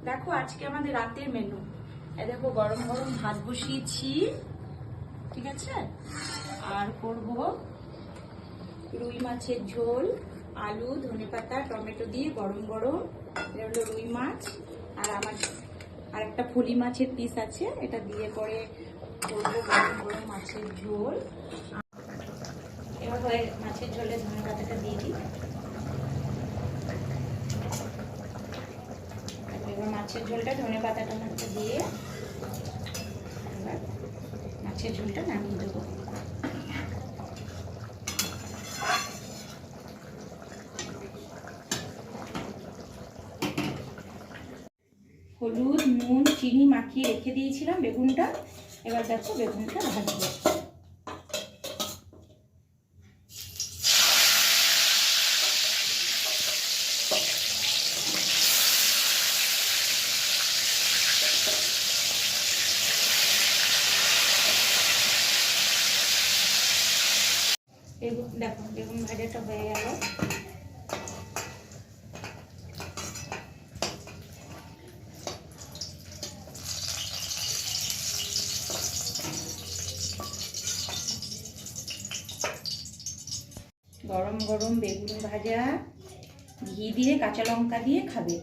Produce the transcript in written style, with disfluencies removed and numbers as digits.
দেখো আজকে আমাদের রাতের মেনু। দেখো গরম গরম ভাত বসিয়েছি, ঠিক আছে। আর করব রুই মাছের ঝোল, আলু ধনেপাতা টমেটো দিয়ে গরম গরম। এটা হলো রুই মাছ। আর আমার আর একটা ফলি মাছের পিস আছে, এটা দিয়ে পরে করবো গরম গরম মাছের ঝোল। এবার হয়ে মাছের ঝোলে ধনেপাতাটা দিয়ে দিই। এবার মাছের ঝোলটা ধনেপাতা টমেটো দিয়ে এবার মাছের ঝোলটা নামিয়ে দেবো। হলুদ নুন চিনি মাখিয়ে রেখে দিয়েছিলাম বেগুনটা। এবার দেখো বেগুনটা ভাজবো। বেগুন দেখো বেগুন ভাজাটা হয়ে গেল। গরম গরম বেগুন ভাজা ঘি দিয়ে কাঁচা লঙ্কা দিয়ে খাবে।